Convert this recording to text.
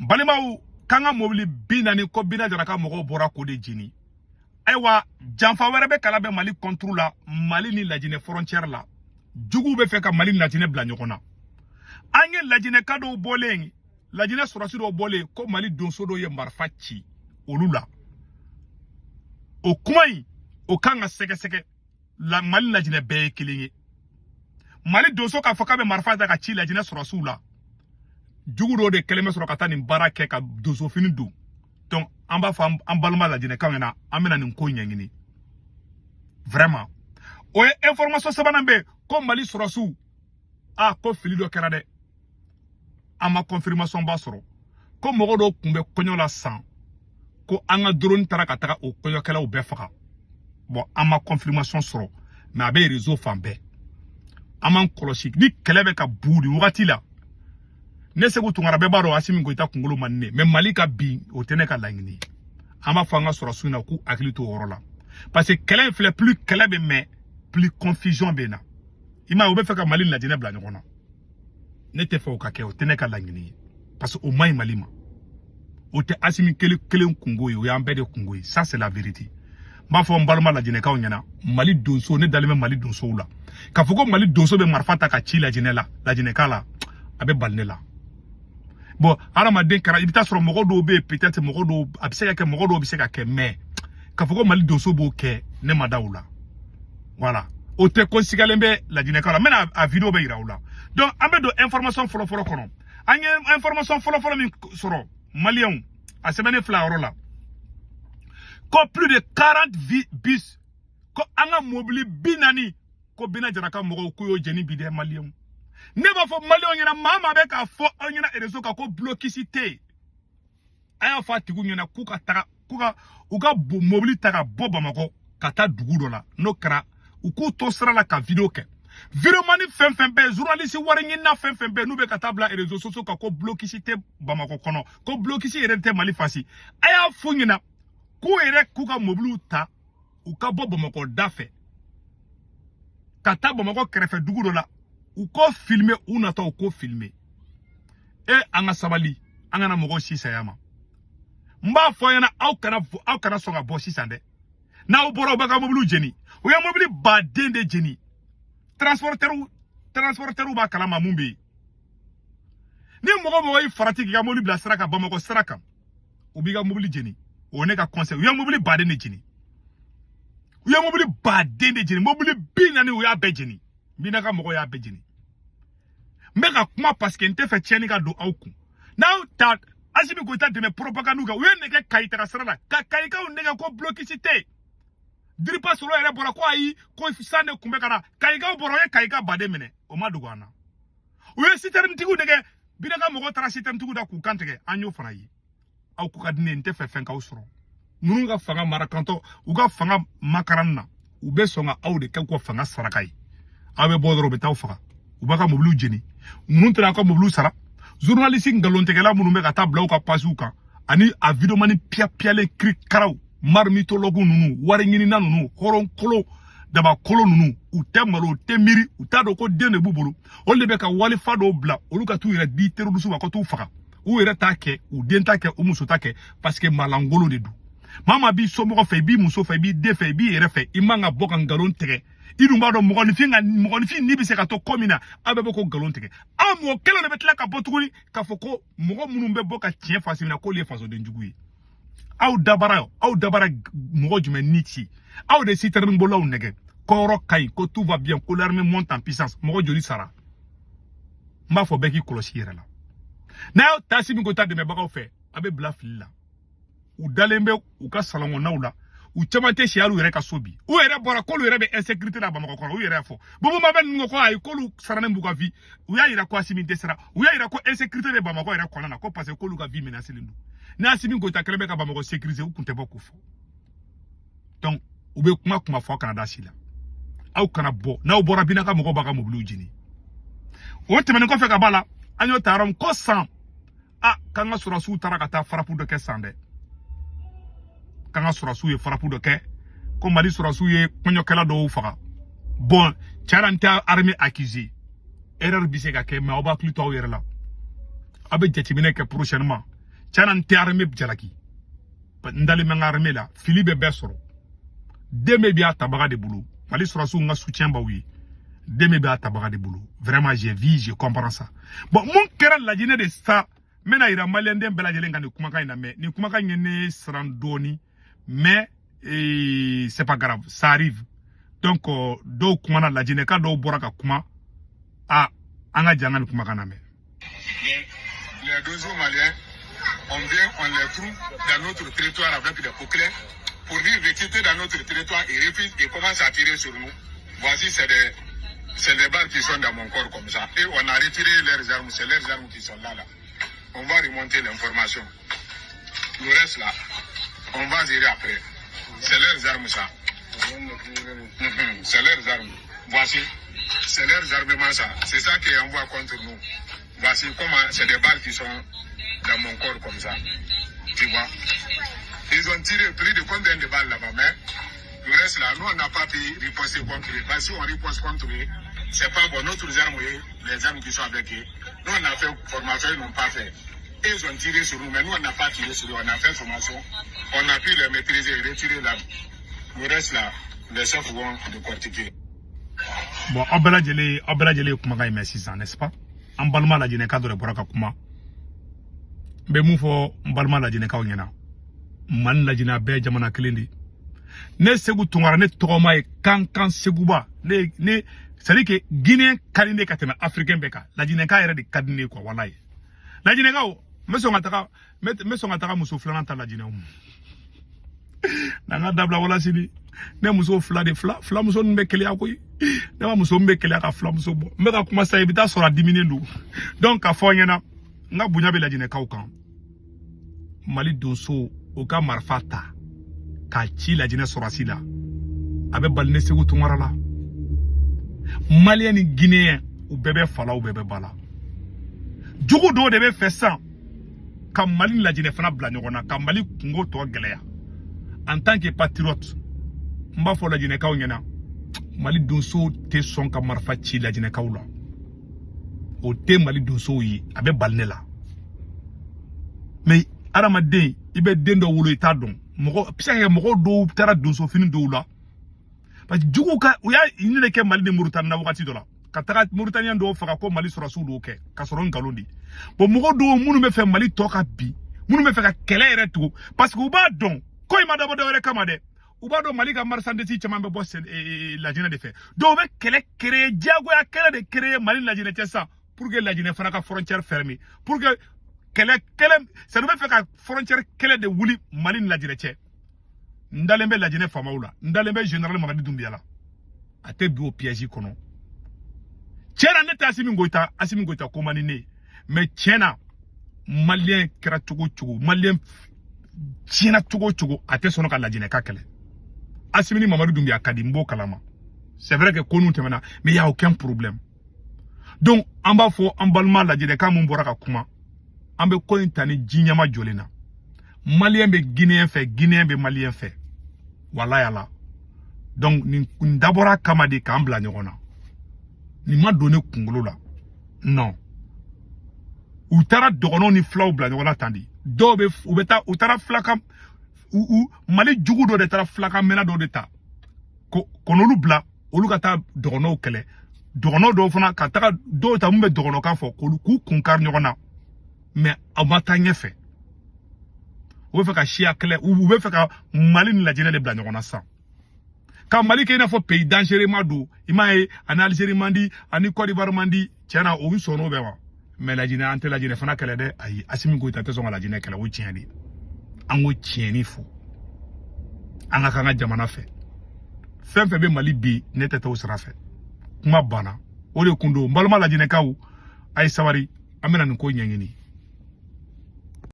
Balimau kanga mobili binani ko bina jaraka mogo bora ko de jini. Aywa janfa wɛrɛ bɛ kala bɛ Mali contre la Mali ni Lajinɛ frontière la. Jugu bɛ fɛ ka Mali ni Lajinɛ bila ɲɔgɔn na. An ye Lajinɛ ka dɔw bɔlen Lajinɛ sɔrɔsi dɔw bɔlen ko Mali donso dɔw ye marifa ci olu la. O kuma in o kan ka sɛgɛsɛgɛ la Mali Lajinɛ bɛɛ ye kelen ye. Mali donso ka fɔ k'a bɛ marifa ta ka ci Lajinɛ sɔrɔsiw la. Jugu dɔw de kɛlen bɛ sɔrɔ ka taa nin baara kɛ ka donso fini don. Donc an b'a fɔ an balima Lajinɛkaw ɲɛna an bɛna nin ko ɲɛɲini. Vraiment. O ye information sabanan bɛ ko Mali sɔrɔsiw ko fili dɔ kɛra dɛ. An ma confirmation ba sɔrɔ. Ko mɔgɔ dɔw tun bɛ kɔɲɔ la san. Ko an ka drone taara ka taga o kɔɲɔkɛlaw bɛɛ faga. Bon an ma confirmation sɔrɔ. Mais a bɛ réseau fan bɛɛ. An m'an kɔlɔsi ni kɛlɛ bɛ ka bugu ni wagati la. Ne Segu Tunkara bɛɛ b'a dɔn Asimi Goyita kunkolo man di ne. Mais Mali ka bin o tɛ ne ka laɲini. An b'a fɔ an ka sɔrɔsiw na k'u hakili to o yɔrɔ la. Parce que kɛlɛ in filɛ plus kɛlɛ bɛ mɛn plus confusion bɛ na. I m'a ye o bɛ fɛ ka Mali Lajinɛ bila ɲɔgɔn na. Ne tɛ fɛ o ka kɛ o tɛ ne ka laɲini ye. Parce que o man ɲi Mali ma. O tɛ Asimi kelen kungo ye o y'an bɛɛ de kungo ye. Ça c'est la vérité. N b'a fɔ n balima Lajinɛkaw ɲɛna Mali donso ne dalen bɛ Mali donsow la. K'a fɔ ko Mali donso bɛ marifa ta ka ci Lajinɛ la Lajinɛka la a bɛ bali ne la. Bon, hadamaden kɛra i bɛ taa sɔrɔ mɔgɔ dɔw bɛ yen peut-être mɔgɔ dɔw a bɛ se ka kɛ mɔgɔ dɔw bɛ se ka kɛ mais k'a fɔ ko Mali donso b'o kɛ ne ma da o la. Voilà. O tɛ ko sigalen bɛ Lajinɛkaw la. N bɛna a vidéo bɛ yira u la. Donc an bɛ don information fɔlɔ-fɔlɔ kɔnɔ. An ye information fɔlɔ-fɔlɔ min sɔrɔ Maliyɛnw a sɛbɛnnen filɛ a yɔrɔ la. Ko plus de 40 bus ko an ka mobili 40 ko Bina Jaraka mɔgɔw ko y'o jɛni bi dɛ Maliyɛnw. Ne b'a fɔ Maliyɛnw ɲɛna maa maa bɛ k'a fɔ aw ɲɛna réseau kan ko blocus tɛ yen. A y'a fɔ a tigiw ɲɛna k'u ka taga u ka mobili ta ka bɔ Bamakɔ ka taa dugu dɔ la n'o kɛra u k'u to sira la ka vidéo kɛ. Vidéo mani fɛn fɛn bɛ journaliste wari ɲinina fɛn fɛn bɛ n'u bɛ ka taa bila réseaux sociaux kan ko blocus tɛ Bamakɔ kɔnɔ ko blocus yɛrɛ tɛ Mali fasi. A y'a fɔ ɲɛna k'u yɛrɛ k'u ka mobiliw ta u ka bɔ Bamakɔ da fɛ ka taa Bamakɔ kɛrɛfɛ dugu dɔ la. U ko filmer u nata u ko filmer an ka sabali an kana mɔgɔw si saya ma n b'a fɔ ɲɛna aw kana sɔn ka bɔ sisan dɛ n'aw bɔra u bɛ ka mobiliw jeni u ye mobili baden de jeni transporteurs b'a kalama mun bɛ yen ni mɔgɔ y'i farati k'i ka mobili bila sira kan Bamakɔ sira kan u b'i ka mobili jeni o ne ka conseil u ye mobili baden de jeni mobili 40 u y'a bɛɛ jeni Bina ka mɔgɔw y'a bɛɛ jeni. N bɛ ka kuma parce que n tɛ fɛ tiɲɛni ka don aw kun. N'aw ta Asimi Goyita dɛmɛ propagande kɛ u ye nɛgɛ Kayi taga sira la ka Kayikaw nɛgɛ ko blocus tɛ. Diripa Solo yɛrɛ bɔra ko ayi ko san de kun bɛ ka na Kayikaw bɔra o ye Kayika baden minɛ o ma dogo an na. U ye citerne tigiw nɛgɛ Bina ka mɔgɔw taara citerne tigiw da k'u kan tigɛ an y'o fana ye. Aw ko ka di ne n tɛ fɛ fɛn k'aw sɔrɔ. Ninnu ka fanga marakantɔ u ka fanga makaran na u bɛ sɔn ka aw de kɛ ko fanga saraka ye. Aw bɛ bɔ dɔrɔn u bɛ taa faga u b'a ka mobiliw jeni ninnu tɛna ka mobiliw sara journaliste ngalontigɛla minnu bɛ ka taa bila u ka pages kan ani a vidéo mani piyapiyalen kiri karaw marmitologue ninnu wari ɲinina ninnu hɔrɔnkolo dabakolo ninnu u tɛ malo u tɛ miiri u t'a dɔn ko den de b'u bolo olu de bɛ ka walifa dɔw bila olu ka t'u yɛrɛ di terroriste ma ka t'u faga u yɛrɛ t'a kɛ u den t'a kɛ u muso t'a kɛ parce que malangolo de don maa maa b'i somɔgɔ fɛ i b'i muso fɛ i b'i den fɛ i b'i yɛrɛ fɛ i man ka bɔ ka ngalon tigɛ i dun b'a dɔn mɔgɔninfin ni bɛ se ka to ko min na aw bɛɛ bɛ ko nkalon tigɛ aw mɔgɔ kelen de bɛ tila ka bɔ tuguni k'a fɔ ko mɔgɔ minnu bɛ bɔ ka tiɲɛ fasi min na k'olu ye fasodenjugu ye aw dabara mɔgɔ jumɛn ni ci aw de citerne bolaw nɛgɛ kɔrɔ ka ɲi ko tout va bien ko l'armée monte en puissance mɔgɔ joli sara n b'a fɔ bɛɛ k'i kɔlɔsi i yɛrɛ la n'a y'aw ta Asimi Goyita dɛmɛbagaw fɛ a bɛ bila fili la u dalen bɛ u ka salɔnkɔnɔnaw la u caman tɛ si hali u yɛrɛ ka so bi u yɛrɛ bɔra k'olu yɛrɛ bɛ insécurité la Bamakɔ kɔnɔ u yɛrɛ y'a fɔ Bobo Mabel ninnu ko ayi k'olu sarannen b'u ka vie u y'a yira ko Asimi tɛ sara u y'a yira ko insécurité bɛ Bamakɔ yɛrɛ kɔnɔna na ko parce que k'olu ka vie menacée don ni Asimi Goyita kɛlen bɛ ka Bamakɔ sécuriser u kun tɛ bɔ k'o fɔ donc u bɛ kuma fɔ kana da si la aw kana bɔ n'aw bɔra Bina ka mɔgɔw b'a ka mobiliw jeni o tɛmɛnen kɔfɛ ka b'a la an y'o ta yɔrɔ min ko san k'an ka sɔrɔsiw taara ka taa farapu dɔ kɛ san dɛ k'an ka sɔrɔsiw ye farapu dɔ kɛ ko Mali sɔrɔsiw ye kɔɲɔkɛla dɔw faga bon cɛla n tɛ armée accusée erreur bɛ se ka kɛ mais aw b'a hakili to aw yɛrɛ la aw bɛ jateminɛ kɛ prochainement Tiana te armée bjalaki. Ndale men armée là, Philippe Bessoro. Deme bia tabaga de boulot. Mali Sorassou nga soutien ba oui. Deme bia tabaga de boulot. Vraiment j'ai vu, je comprends ça. Bon, mon kera la Guinée de ça, mena ira malien den bela jelen kan ni kumaka ina me. Ni kumaka ngene srandoni, mais c'est pas grave, ça arrive. Donc do kumana la Guinée ka do boraka kuma a anga jangan kumaka na me. Les deux Maliens, on vient, on les trouve dans notre territoire avec des boucliers pour venir recruter dans notre territoire et refusent et commencent à tirer sur nous. Voici, c'est des balles qui sont dans mon corps comme ça. Et on a retiré leurs armes, c'est leurs armes qui sont là. On va remonter l'information. Le reste là, on va gérer après. C'est leurs armes ça. C'est leurs armes. Voici, c'est leurs armements ça. C'est ça qui envoie contre nous. Voici comment c'est des balles qui sont dans mon corps comme ça. Tu vois? Ils ont tiré plus de combien de balles là-bas, mais le reste là, nous on n'a pas pu riposter contre eux. Parce que si on riposte contre eux, c'est pas bon. Notre armes, les armes qui sont avec eux, nous on a fait formation, ils n'ont pas fait. Ils ont tiré sur nous, mais nous on n'a pas tiré sur eux. On a fait formation, on a pu les maîtriser et retirer l'arme. Le reste là, les chefs vont décortiquer. Bon, Abela Djele Kumaka mais 6 ans, n'est-ce pas? En Balma la Guinée cadre de Boraka Kuma. Mais moufo, Balma la Guinée Kaonyana. Man la Guinée Bé Jamana Kelindi. Ne Segu Tungara, ne Togoma et Kankan Seguba. C'est-à-dire que Guinéen Kalinde Katena, Africain Beka. La Guinée Ka de Kadine quoi, Walaï. La Guinée Kao, me son ataka Moussouflananta la Guinée. Nanga dabla wala sini. Ne muso fla de fla muso mbekele akoy ne muso mbekele aka fla muso bo meka kuma sa ebita sora diminuer nous donc a fonyana nga bunya be la Guinée kaukan Mali donso o ka marfata ka ci la Guinée sorasi la abe balne segu tungara la Malien ni Guinéen ou bébé fala ou bébé bala jugo do de be fait ça comme Mali la Guinée fana bla nyona ka Mali kungo to geleya en tant que patriote mba fo la Guinée Kaonyana Mali donso te son ka marfa ci la Guinée Kaoula o te Mali donso yi abe balne la mais aramade ibe dendo wulo ita don moko pisa moko do tara donso fini do la parce que jugu ka uya inile ke Mali de Mauritanie na wakati do la kataka Mauritanian do faka ko Mali Sorassou do ke ka soron galondi bo moko do munu me fe Mali to ka bi munu me fe ka kele ere to parce que uba don ko ima dabo do ere kamade Ubado Malika Marsandesi Chamambe Boss la Guinée de fait. Donc, qu'elle crée, Diago a créé de créer Mali la Guinée ça pour que la Guinée fasse la frontière fermée. Pour que ça nous fait faire la frontière qu'elle de Wouli Mali la Guinée. Ndalembe la Guinée Famaoula. Ndalembe général Mamadi Doumbia. A te bi au piège kono. Tiena neta Assimi Goïta Komanine. Mais tiena Malien kera Tchogo Malien tiena Tchogo a te sono ka la Guinée kakele. Assimi Mamadou Doumbia Kadimbo Kalama. C'est vrai que nous temena, mais il n'y a aucun problème. Donc, en bas, en balma la Guinée, quand on boraka kuma, on be kointani jinyama jolena. Malien be Guinéen fait, Guinéen be Malien fait. Voilà yala. Donc, ni d'abord kamade kambla nyona. Ni m'a donné kungolo là. Non. Ou tara dogono ni flau bla nyona tandi. Dobe ou beta ou tara flakam ou Mali jugu do de tara flakam mena do de ta. Konolu bla olu kata dogono kele. Dogono do fana kata do ta mbe dogono kan fo ku kunkar nyona. Mais amatanye fait. Ou fait ka chia kele ou fait ka Mali ni la Guinée de bla nyona ça. Quand Mali ke na fo pays dangereux madu, imae en Algérie mandi, en Côte d'Ivoire mandi, tiana o sono bewa. Mais la Guinée ante la Guinée fana kele de ay Assimi Goïta te son la Guinée kele o tieni. Ango tieni fo. Anga kanga jamana fe. Femme be Mali bi nete te usra fe. Kuma bana. O de kundo mbalma la Guinée kawu ay sawari amena nko nyengini.